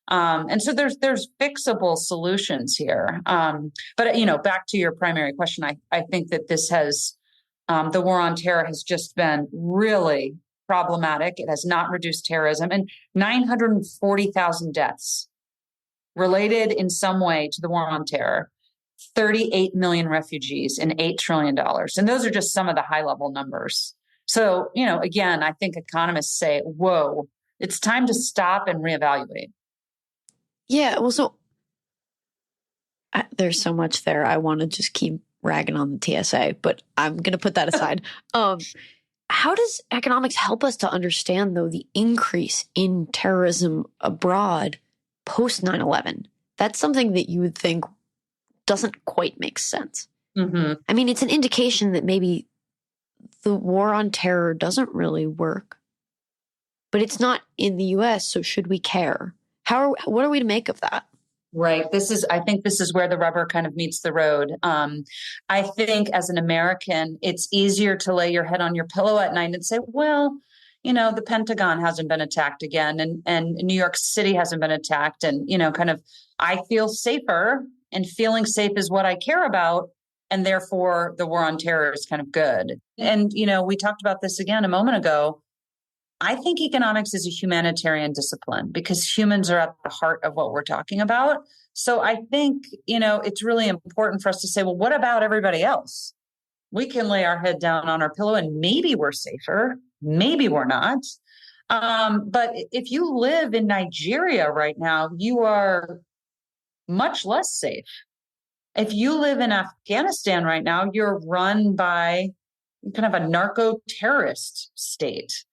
And so there's fixable solutions here. But, back to your primary question, I think that this has, the war on terror has just been really problematic. It has not reduced terrorism, and 940,000 deaths related in some way to the war on terror, 38 million refugees, and $8 trillion. And those are just some of the high level numbers. So, again, I think economists say, whoa, it's time to stop and reevaluate. Yeah. Well, so there's so much there. I want to just keep ragging on the TSA, but I'm going to put that aside. How does economics help us to understand, though, the increase in terrorism abroad post 9/11? That's something that you would think doesn't quite make sense. Mm-hmm. I mean, it's an indication that maybe the war on terror doesn't really work, but it's not in the US, so should we care? What are we to make of that? Right. I think this is where the rubber kind of meets the road. I think as an American, it's easier to lay your head on your pillow at night and say, well, the Pentagon hasn't been attacked again, and New York City hasn't been attacked. And, kind of, I feel safer, and feeling safe is what I care about. And therefore the war on terror is kind of good. And, we talked about this again a moment ago. I think economics is a humanitarian discipline because humans are at the heart of what we're talking about. So I think, it's really important for us to say, well, what about everybody else? We can lay our head down on our pillow and maybe we're safer. Maybe we're not. But if you live in Nigeria right now, you are much less safe. If you live in Afghanistan right now, you're run by kind of a narco-terrorist state.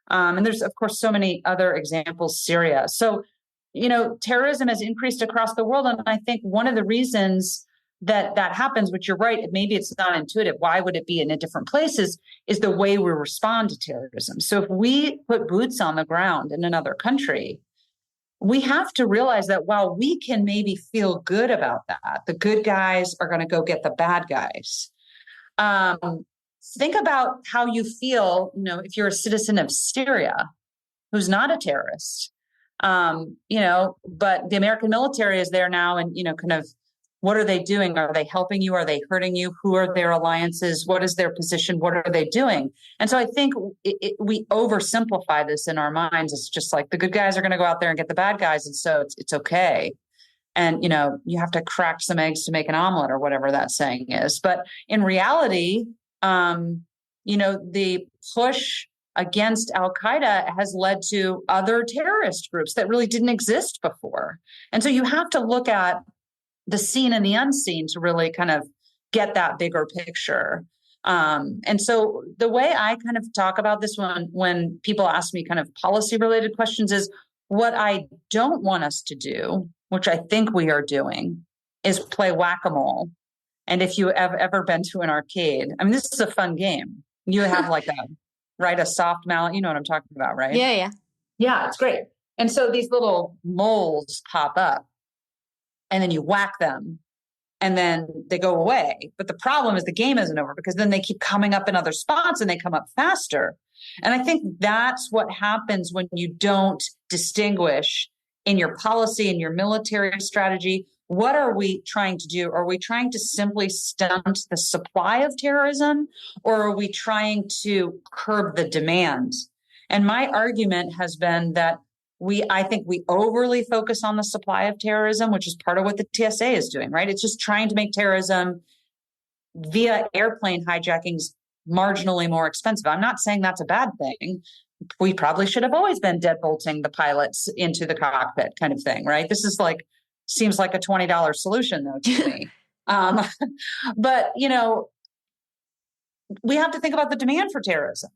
And there's, of course, so many other examples, Syria. So, terrorism has increased across the world. And I think one of the reasons that happens, which you're right, maybe it's not intuitive. Why would it be in a different places is the way we respond to terrorism. So if we put boots on the ground in another country, we have to realize that while we can maybe feel good about that, the good guys are going to go get the bad guys. Think about how you feel, if you're a citizen of Syria who's not a terrorist, but the American military is there now and, kind of, what are they doing? Are they helping you? Are they hurting you? Who are their alliances? What is their position? What are they doing? And so I think we oversimplify this in our minds. It's just like the good guys are going to go out there and get the bad guys. And so it's okay. And, you have to crack some eggs to make an omelet or whatever that saying is. But in reality, the push against Al-Qaeda has led to other terrorist groups that really didn't exist before. And so you have to look at the seen and the unseen to really kind of get that bigger picture. And so the way I kind of talk about this when people ask me kind of policy related questions is what I don't want us to do, which I think we are doing, is play whack-a-mole. And if you have ever been to an arcade, I mean, this is a fun game. You have like a soft mallet. You know what I'm talking about, right? Yeah. Yeah, it's great. And so these little moles pop up and then you whack them and then they go away. But the problem is the game isn't over because then they keep coming up in other spots and they come up faster. And I think that's what happens when you don't distinguish in your policy and your military strategy. What are we trying to do? Are we trying to simply stunt the supply of terrorism, or are we trying to curb the demand? And my argument has been that I think we overly focus on the supply of terrorism, which is part of what the TSA is doing, right? It's just trying to make terrorism via airplane hijackings marginally more expensive. I'm not saying that's a bad thing. We probably should have always been deadbolting the pilots into the cockpit kind of thing, right? This is seems like a $20 solution though to me. But, we have to think about the demand for terrorism.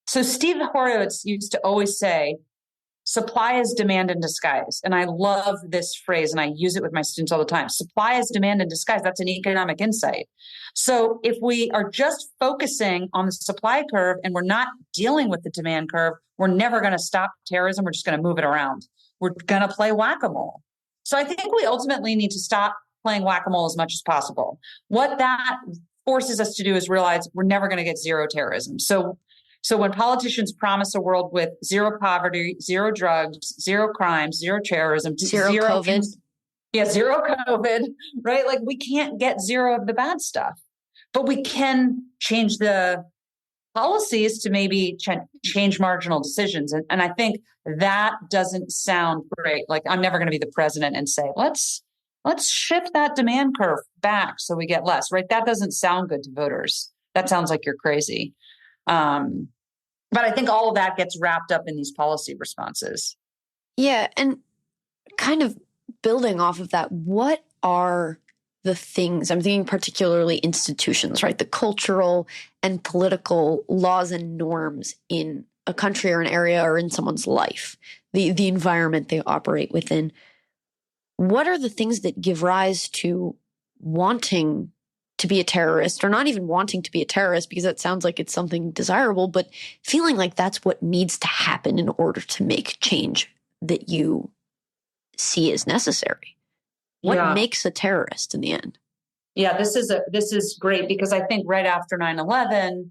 So Steve Horowitz used to always say, supply is demand in disguise. And I love this phrase and I use it with my students all the time. Supply is demand in disguise. That's an economic insight. So if we are just focusing on the supply curve and we're not dealing with the demand curve, we're never going to stop terrorism. We're just going to move it around. We're going to play whack-a-mole. So I think we ultimately need to stop playing whack-a-mole as much as possible. What that forces us to do is realize we're never going to get zero terrorism. So So when politicians promise a world with zero poverty, zero drugs, zero crime, zero terrorism, Zero COVID. Zero COVID, right? Like we can't get zero of the bad stuff, but we can change the policies to maybe change marginal decisions. And I think that doesn't sound great. Like I'm never going to be the president and say, let's shift that demand curve back so we get less, right? That doesn't sound good to voters. That sounds like you're crazy. But I think all of that gets wrapped up in these policy responses. Yeah. And kind of building off of that, what are the things, I'm thinking particularly institutions, right? The cultural and political laws and norms in a country or an area or in someone's life, the environment they operate within. What are the things that give rise to wanting to be a terrorist, or not even wanting to be a terrorist because that sounds like it's something desirable, but feeling like that's what needs to happen in order to make change that you see as necessary? What makes a terrorist in the end? Yeah, this is great because I think right after 9/11,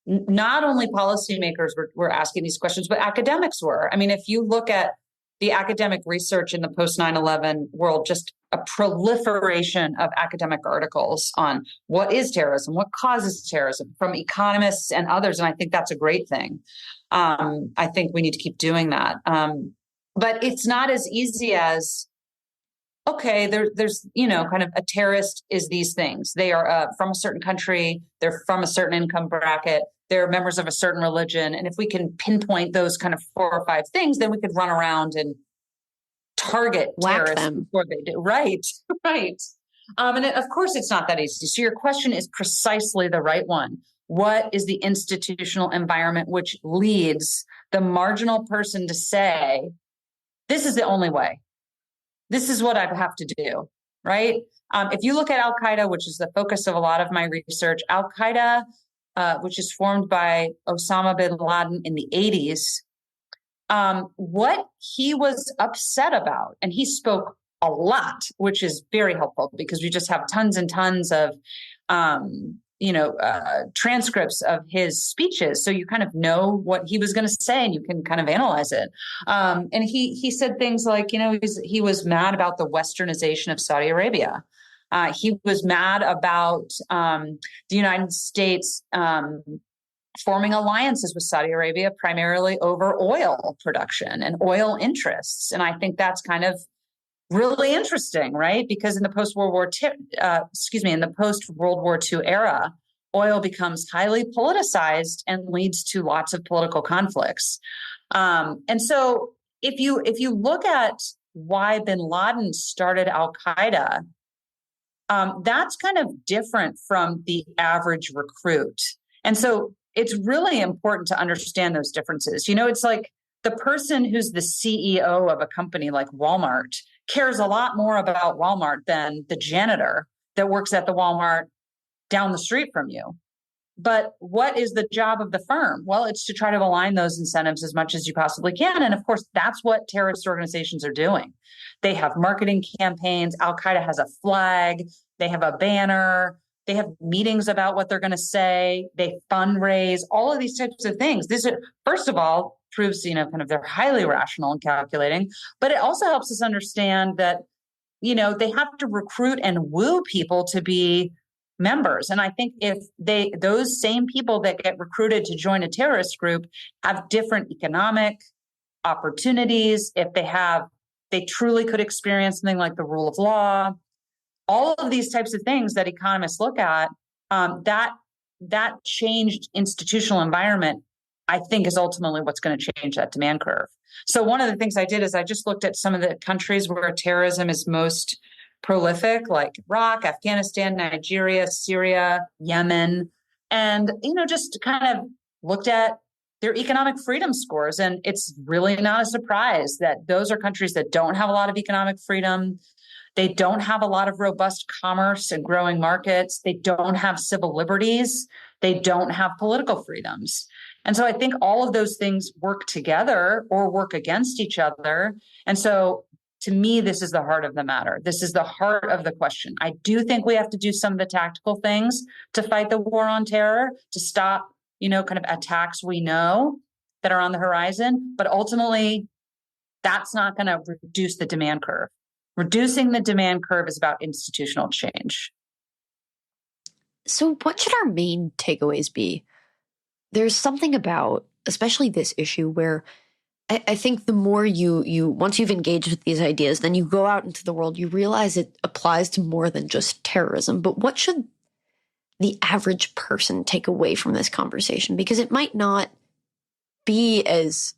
not only policymakers were asking these questions, but academics were. I mean, if you look at the academic research in the post 9/11 world, just a proliferation of academic articles on what is terrorism, what causes terrorism from economists and others. And I think that's a great thing. I think we need to keep doing that. But it's not as easy as, okay, there's, kind of a terrorist is these things. They are from a certain country. They're from a certain income bracket. They're members of a certain religion. And if we can pinpoint those kind of 4 or 5 things, then we could run around and target terrorists them before they do. Right, right. Of course, it's not that easy. So your question is precisely the right one. What is the institutional environment which leads the marginal person to say, this is the only way? This is what I have to do, right? If you look at Al-Qaeda, which is the focus of a lot of my research, Al-Qaeda, which is formed by Osama bin Laden in the 80s, what he was upset about, and he spoke a lot, which is very helpful because we just have tons and tons of, transcripts of his speeches. So you kind of know what he was going to say and you can kind of analyze it. And he said things like, he was mad about the westernization of Saudi Arabia. He was mad about the United States forming alliances with Saudi Arabia, primarily over oil production and oil interests. And I think that's kind of really interesting, right? Because in the post-World War II era, oil becomes highly politicized and leads to lots of political conflicts. And so if you look at why bin Laden started Al-Qaeda, that's kind of different from the average recruit. And so it's really important to understand those differences. It's like the person who's the CEO of a company like Walmart cares a lot more about Walmart than the janitor that works at the Walmart down the street from you. But what is the job of the firm? Well, it's to try to align those incentives as much as you possibly can. And of course, that's what terrorist organizations are doing. They have marketing campaigns. Al-Qaeda has a flag. They have a banner. They have meetings about what they're going to say. They fundraise, all of these types of things. This, first of all, proves, kind of they're highly rational and calculating, but it also helps us understand that, they have to recruit and woo people to be members. And I think if those same people that get recruited to join a terrorist group have different economic opportunities, if they truly could experience something like the rule of law, all of these types of things that economists look at, that changed institutional environment, I think, is ultimately what's going to change that demand curve. So one of the things I did is I just looked at some of the countries where terrorism is most prolific, like Iraq, Afghanistan, Nigeria, Syria, Yemen, and, just kind of looked at their economic freedom scores. And it's really not a surprise that those are countries that don't have a lot of economic freedom. They don't have a lot of robust commerce and growing markets. They don't have civil liberties. They don't have political freedoms. And so I think all of those things work together or work against each other. And so to me, this is the heart of the matter. This is the heart of the question. I do think we have to do some of the tactical things to fight the war on terror, to stop, kind of attacks we know that are on the horizon. But ultimately, that's not going to reduce the demand curve. Reducing the demand curve is about institutional change. So what should our main takeaways be? There's something about, especially this issue, where I think the more you once you've engaged with these ideas, then you go out into the world, you realize it applies to more than just terrorism. But what should the average person take away from this conversation? Because it might not be as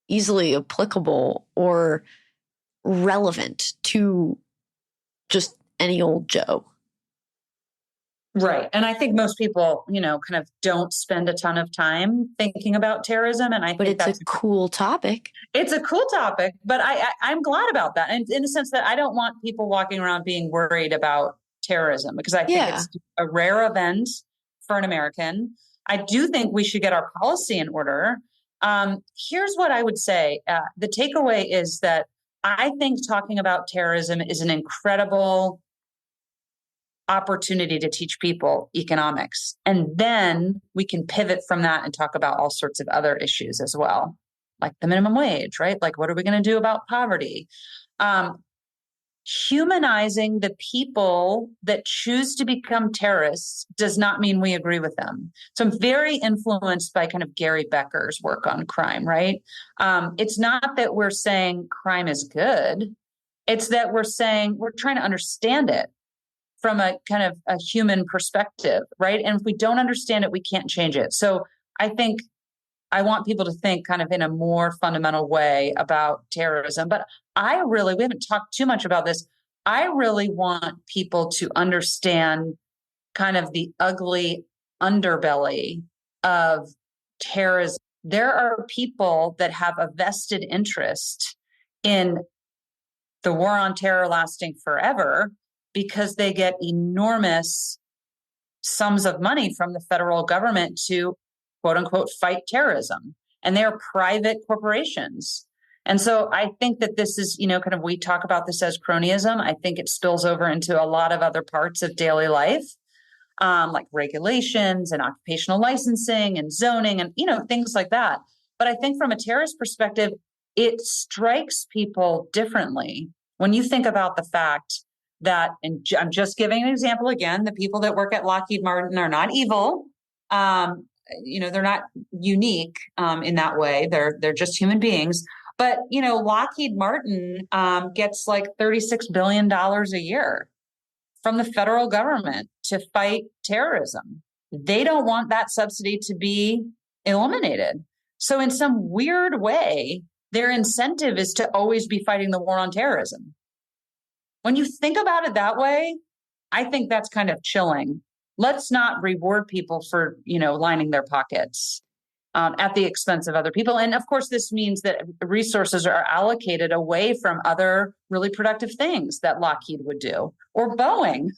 easily applicable or relevant to just any old Joe. Right. And I think most people, kind of don't spend a ton of time thinking about terrorism. And but it's a cool topic. It's a cool topic, but I'm glad about that. And in the sense that I don't want people walking around being worried about terrorism, because I think it's a rare event for an American. I do think we should get our policy in order. Here's what I would say. The takeaway is that I think talking about terrorism is an incredible opportunity to teach people economics. And then we can pivot from that and talk about all sorts of other issues as well, like the minimum wage, right? Like, what are we going to do about poverty? Humanizing the people that choose to become terrorists does not mean we agree with them. So I'm very influenced by kind of Gary Becker's work on crime, right? It's not that we're saying crime is good. It's that we're saying we're trying to understand it from a kind of a human perspective, right? And if we don't understand it, we can't change it. So I think I want people to think kind of in a more fundamental way about terrorism. But we haven't talked too much about this. I really want people to understand kind of the ugly underbelly of terrorism. There are people that have a vested interest in the war on terror lasting forever, because they get enormous sums of money from the federal government to, quote unquote, fight terrorism. And they're private corporations. And so I think that this is, kind of, we talk about this as cronyism. I think it spills over into a lot of other parts of daily life, like regulations and occupational licensing and zoning and, things like that. But I think from a terrorist perspective, it strikes people differently when you think about the fact that, and I'm just giving an example again, the people that work at Lockheed Martin are not evil. They're not unique in that way. They're just human beings. But, Lockheed Martin gets like $36 billion a year from the federal government to fight terrorism. They don't want that subsidy to be eliminated. So in some weird way, their incentive is to always be fighting the war on terrorism. When you think about it that way, I think that's kind of chilling. Let's not reward people for, lining their pockets at the expense of other people. And of course, this means that resources are allocated away from other really productive things that Lockheed would do, or Boeing.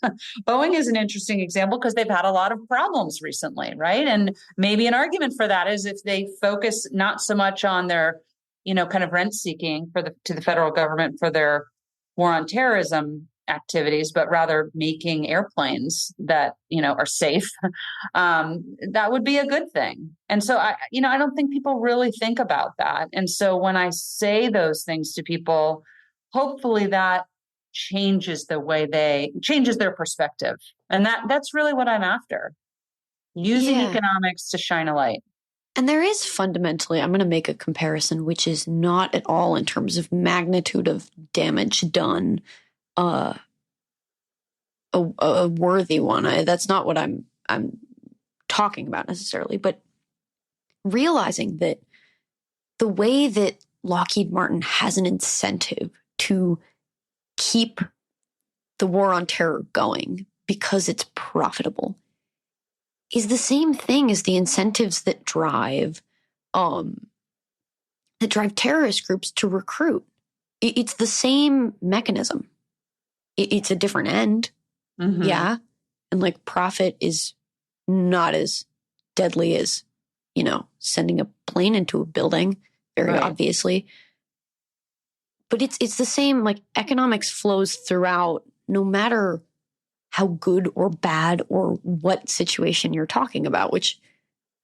Boeing is an interesting example because they've had a lot of problems recently, right? And maybe an argument for that is if they focus not so much on their, kind of rent seeking to the federal government for their war on terrorism activities, but rather making airplanes that, are safe, that would be a good thing. And so I don't think people really think about that. And so when I say those things to people, hopefully that changes their perspective. And that's really what I'm after. Using economics to shine a light. And there is fundamentally, I'm going to make a comparison, which is not at all in terms of magnitude of damage done, a worthy one. That's not what I'm talking about necessarily, but realizing that the way that Lockheed Martin has an incentive to keep the war on terror going because it's profitable is the same thing as the incentives that drive terrorist groups to recruit. It's the same mechanism. It's a different end. Mm-hmm. Yeah. And like profit is not as deadly as, sending a plane into a building, very obviously. But it's the same, like economics flows throughout no matter how good or bad or what situation you're talking about, which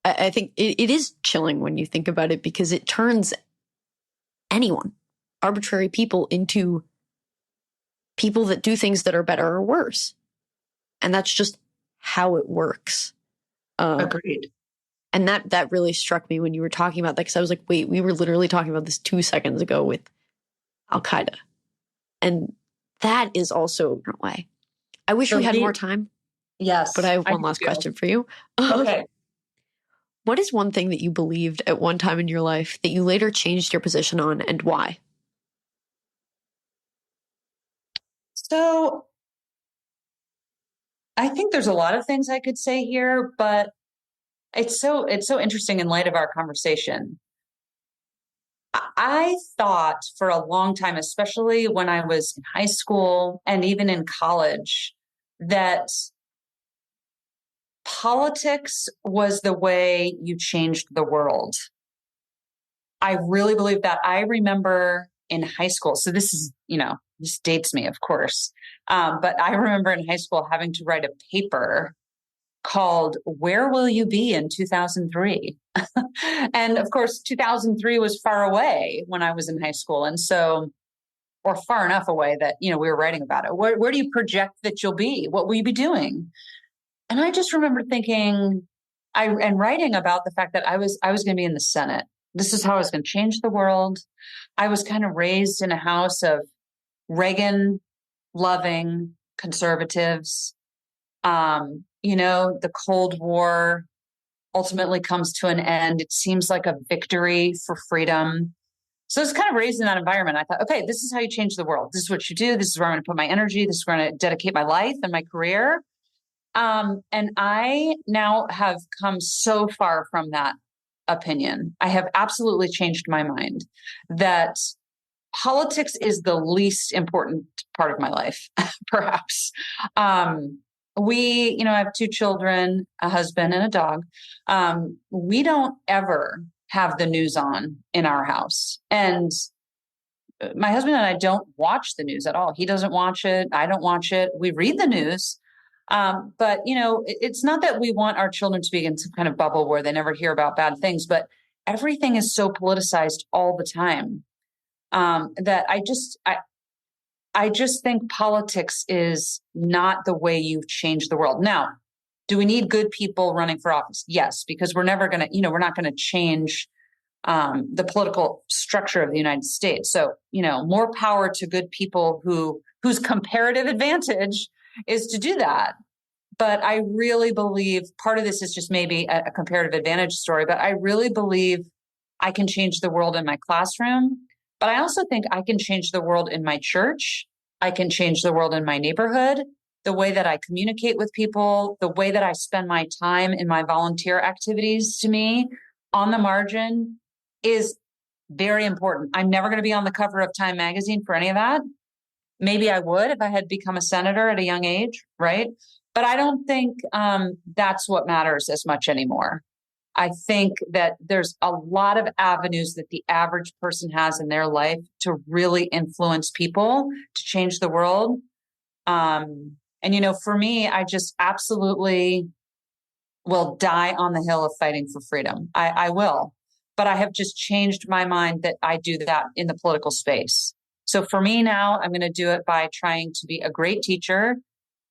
I think it is chilling when you think about it, because it turns anyone, arbitrary people, into people that do things that are better or worse. And that's just how it works. Agreed. And that really struck me when you were talking about that, because I was like, wait, we were literally talking about this 2 seconds ago with Al-Qaeda. And that is also a different way. I wish we had more time. Yes. But I have one last question for you. Okay. What is one thing that you believed at one time in your life that you later changed your position on, and why? So I think there's a lot of things I could say here, but it's so interesting in light of our conversation. I thought for a long time, especially when I was in high school and even in college, that politics was the way you changed the world. I really believe that. I remember in high school, so this is, this dates me, of course, but I remember in high school having to write a paper called "Where Will You Be in 2003?" And of course, 2003 was far away when I was in high school. And so, or far enough away that, we were writing about it. Where do you project that you'll be? What will you be doing? And I just remember thinking, and writing about the fact that I was going to be in the Senate. This is how I was going to change the world. I was kind of raised in a house of Reagan loving conservatives. The Cold War ultimately comes to an end. It seems like a victory for freedom. So I was kind of raised in that environment. I thought, okay, this is how you change the world. This is what you do. This is where I'm going to put my energy. This is where I'm going to dedicate my life and my career. And I now have come so far from that opinion. I have absolutely changed my mind that politics is the least important part of my life, perhaps. We, I have 2 children, a husband and a dog. We don't ever have the news on in our house. And my husband and I don't watch the news at all. He doesn't watch it. I don't watch it. We read the news. But, it's not that we want our children to be in some kind of bubble where they never hear about bad things, but everything is so politicized all the time that I just think politics is not the way you change the world. Now, do we need good people running for office? Yes, because we're never going to, we're not going to change the political structure of the United States. So, more power to good people whose comparative advantage is to do that. But I really believe part of this is just maybe a comparative advantage story, but I really believe I can change the world in my classroom. But I also think I can change the world in my church. I can change the world in my neighborhood, the way that I communicate with people, the way that I spend my time in my volunteer activities. To me, on the margin is very important. I'm never going to be on the cover of Time magazine for any of that. Maybe I would if I had become a senator at a young age, right? But I don't think that's what matters as much anymore. I think that there's a lot of avenues that the average person has in their life to really influence people, to change the world. And, for me, I just absolutely will die on the hill of fighting for freedom. I will. But I have just changed my mind that I do that in the political space. So for me now, I'm going to do it by trying to be a great teacher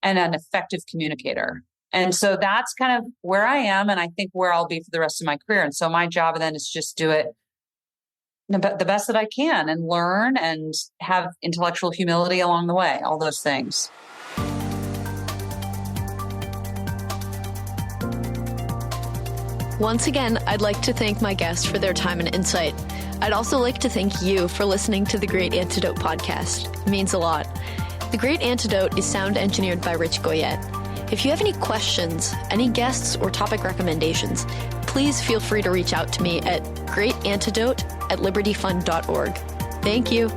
and an effective communicator. And so that's kind of where I am, and I think where I'll be for the rest of my career. And so my job then is just do it the best that I can and learn and have intellectual humility along the way, all those things. Once again, I'd like to thank my guests for their time and insight. I'd also like to thank you for listening to the Great Antidote podcast. It means a lot. The Great Antidote is sound engineered by Rich Goyette. If you have any questions, any guests, or topic recommendations, please feel free to reach out to me at greatantidote@libertyfund.org. Thank you.